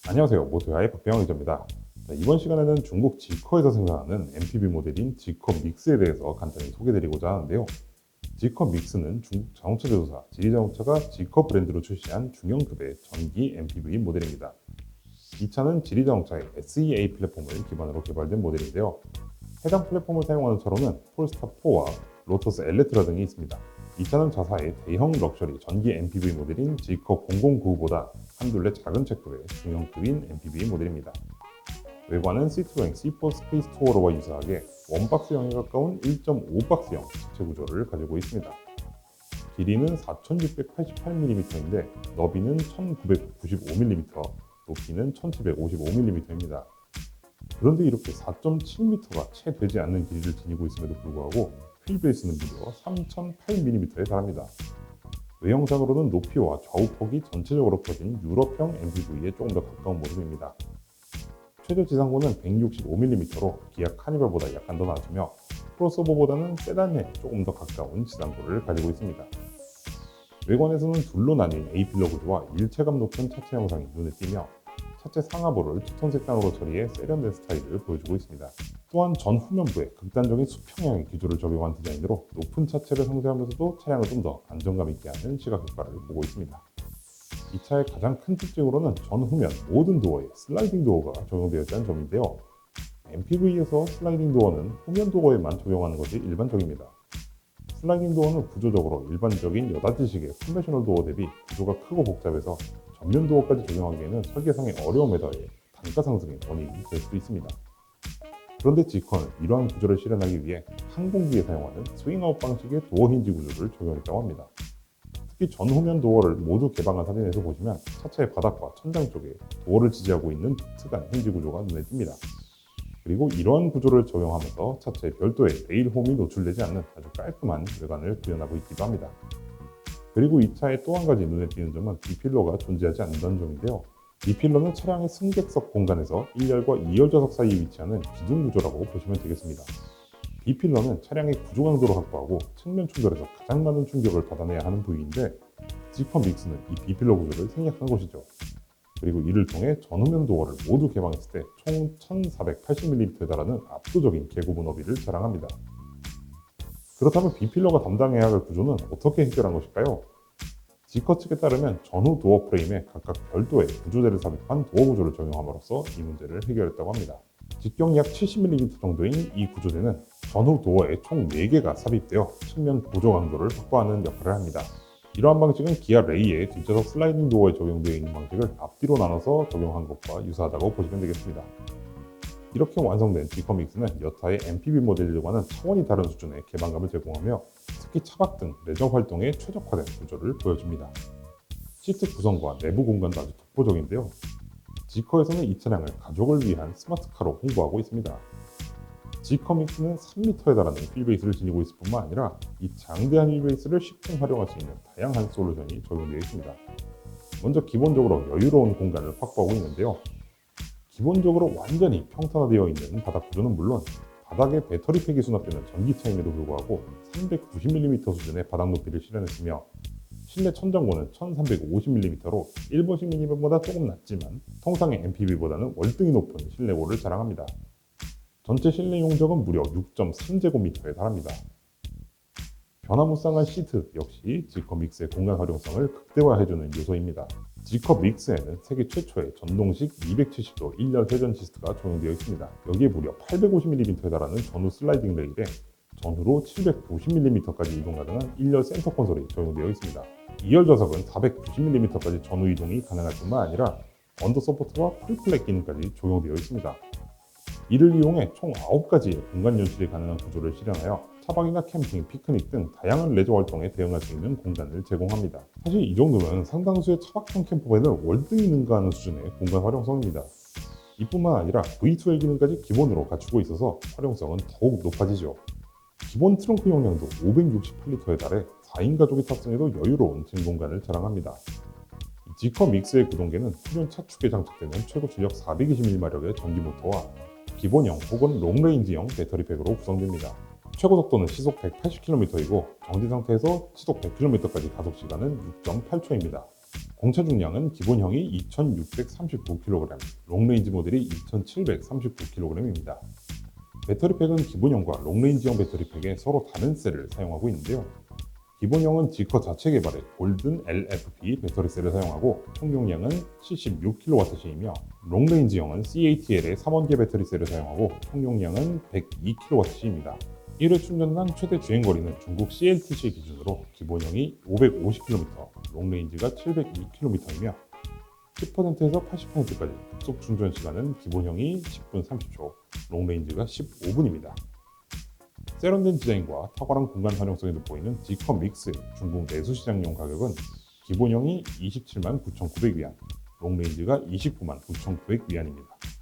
안녕하세요. 모토야의 박병호 기자입니다. 이번 시간에는 중국 지커에서 생산하는 MPV 모델인 지커 믹스에 대해서 간단히 소개드리고자 하는데요. 지커 믹스는 중국 자동차 제조사 지리자동차가 지커 브랜드로 출시한 중형급의 전기 MPV 모델입니다. 이 차는 지리자동차의 SEA 플랫폼을 기반으로 개발된 모델인데요. 해당 플랫폼을 사용하는 차로는 폴스타4와 로터스 엘레트라 등이 있습니다. 이 차는 자사의 대형 럭셔리 전기 MPV 모델인 지커 009보다 한둘레 작은 체급의 중형급인 MPV 모델입니다. 외관은 시트로행 C4 스페이스 투어러와 유사하게 원박스형에 가까운 1.5박스형 차체 구조를 가지고 있습니다. 길이는 4688mm인데 너비는 1995mm, 높이는 1755mm입니다. 그런데 이렇게 4.7m가 채 되지 않는 길이를 지니고 있음에도 불구하고 휠베이스는 무려 3008mm에 달합니다. 외형상으로는 높이와 좌우폭이 전체적으로 커진 유럽형 MPV에 조금 더 가까운 모습입니다. 최저 지상고는 165mm로 기아 카니발보다 약간 더 낮으며 크로스오버보다는 세단에 조금 더 가까운 지상고를 가지고 있습니다. 외관에서는 둘로 나뉜 A필러 구조와 일체감 높은 차체 형상이 눈에 띄며 차체 상하부를 투톤 색상으로 처리해 세련된 스타일을 보여주고 있습니다. 또한 전 후면부에 극단적인 수평형의 기조를 적용한 디자인으로 높은 차체를 상쇄하면서도 차량을 좀 더 안정감 있게 하는 시각 효과를 보고 있습니다. 이 차의 가장 큰 특징으로는 전 후면 모든 도어에 슬라이딩 도어가 적용되어 있다는 점인데요. MPV에서 슬라이딩 도어는 후면 도어에만 적용하는 것이 일반적입니다. 슬라이딩 도어는 구조적으로 일반적인 여닫이식의 컨벤셔널 도어 대비 구조가 크고 복잡해서 전면 도어까지 적용하기에는 설계상의 어려움에 더해 단가 상승의 원인이 될 수도 있습니다. 그런데 지커는 이러한 구조를 실현하기 위해 항공기에 사용하는 스윙아웃 방식의 도어 힌지 구조를 적용했다고 합니다. 특히 전후면 도어를 모두 개방한 사진에서 보시면 차체의 바닥과 천장 쪽에 도어를 지지하고 있는 독특한 힌지 구조가 눈에 띕니다. 그리고 이러한 구조를 적용하면서 차체에 별도의 레일홈이 노출되지 않는 아주 깔끔한 외관을 구현하고 있기도 합니다. 그리고 이 차의 또 한 가지 눈에 띄는 점은 B필러가 존재하지 않는다는 점인데요. B필러는 차량의 승객석 공간에서 1열과 2열 좌석 사이에 위치하는 기둥 구조라고 보시면 되겠습니다. B필러는 차량의 구조 강도를 확보하고 측면 충돌에서 가장 많은 충격을 받아내야 하는 부위인데 지커 믹스는 이 B필러 구조를 생략한 것이죠. 그리고 이를 통해 전후면 도어를 모두 개방했을 때 총 1480mm에 달하는 압도적인 개고부 너비를 자랑합니다. 그렇다면 B필러가 담당해야 할 구조는 어떻게 해결한 것일까요? 지커 측에 따르면 전후 도어 프레임에 각각 별도의 구조재를 삽입한 도어 구조를 적용함으로써 이 문제를 해결했다고 합니다. 직경이 약 70mm 정도인 이 구조재는 전후 도어에 총 4개가 삽입되어 측면 보조 강도를 확보하는 역할을 합니다. 이러한 방식은 기아 레이의 뒷좌석 슬라이딩 도어에 적용되어 있는 방식을 앞뒤로 나눠서 적용한 것과 유사하다고 보시면 되겠습니다. 이렇게 완성된 지커 믹스는 여타의 MPV 모델들과는 차원이 다른 수준의 개방감을 제공하며 특히 차박 등 레저 활동에 최적화된 구조를 보여줍니다. 시트 구성과 내부 공간도 아주 독보적인데요. 지커에서는 이 차량을 가족을 위한 스마트카로 홍보하고 있습니다. 지커 믹스는 3m에 달하는 휠베이스를 지니고 있을 뿐만 아니라 이 장대한 휠베이스를 쉽게 활용할 수 있는 다양한 솔루션이 적용되어 있습니다. 먼저 기본적으로 여유로운 공간을 확보하고 있는데요. 기본적으로 완전히 평탄화되어 있는 바닥 구조는 물론 바닥에 배터리팩이 수납되는 전기차임에도 불구하고 390mm 수준의 바닥 높이를 실현했으며 실내 천정고는 1350mm로 일본식 미니밴보다 조금 낮지만 통상의 MPV보다는 월등히 높은 실내고를 자랑합니다. 전체 실내 용적은 무려 6.3제곱미터에 달합니다. 변화무쌍한 시트 역시 지커 믹스의 공간 활용성을 극대화해주는 요소입니다. 지커 믹스에는 세계 최초의 전동식 270도 1열 회전 시스트가 적용되어 있습니다. 여기에 무려 850mm에 달하는 전후 슬라이딩 레일에 전후로 790mm까지 이동 가능한 1열 센터 콘솔이 적용되어 있습니다. 2열 좌석은 490mm까지 전후 이동이 가능할 뿐만 아니라 언더 서포트와 풀플랫 기능까지 적용되어 있습니다. 이를 이용해 총 9가지의 공간 연출이 가능한 구조를 실현하여 차박이나 캠핑, 피크닉 등 다양한 레저 활동에 대응할 수 있는 공간을 제공합니다. 사실 이 정도면 상당수의 차박형 캠퍼밴을 월등히 능가하는 수준의 공간 활용성입니다. 이뿐만 아니라 V2L 기능까지 기본으로 갖추고 있어서 활용성은 더욱 높아지죠. 기본 트렁크 용량도 568L에 달해 4인 가족이 탑승해도 여유로운 짐 공간을 자랑합니다. 지커 믹스의 구동계는 후륜 차축에 장착되는 최고 출력 421마력의 전기 모터와 기본형 혹은 롱레인지형 배터리팩으로 구성됩니다. 최고 속도는 시속 180km이고 정지 상태에서 시속 100km까지 가속 시간은 6.8초입니다. 공차 중량은 기본형이 2639kg, 롱레인지 모델이 2739kg입니다. 배터리팩은 기본형과 롱레인지형 배터리팩에 서로 다른 셀을 사용하고 있는데요. 기본형은 지커 자체 개발의 골든 LFP 배터리셀을 사용하고 총 용량은 76kWh이며 롱레인지형은 CATL의 3원계 배터리셀을 사용하고 총 용량은 102kWh입니다. 1회 충전당 최대 주행거리는 중국 CLTC 기준으로 기본형이 550km, 롱레인지가 702km이며 10%에서 80%까지 급속 충전 시간은 기본형이 10분 30초, 롱레인지가 15분입니다. 세련된 디자인과 탁월한 공간 활용성이 돋보이는 지커 믹스의 중국 내수 시장용 가격은 기본형이 279,900위안, 롱레인지가 299,900위안입니다.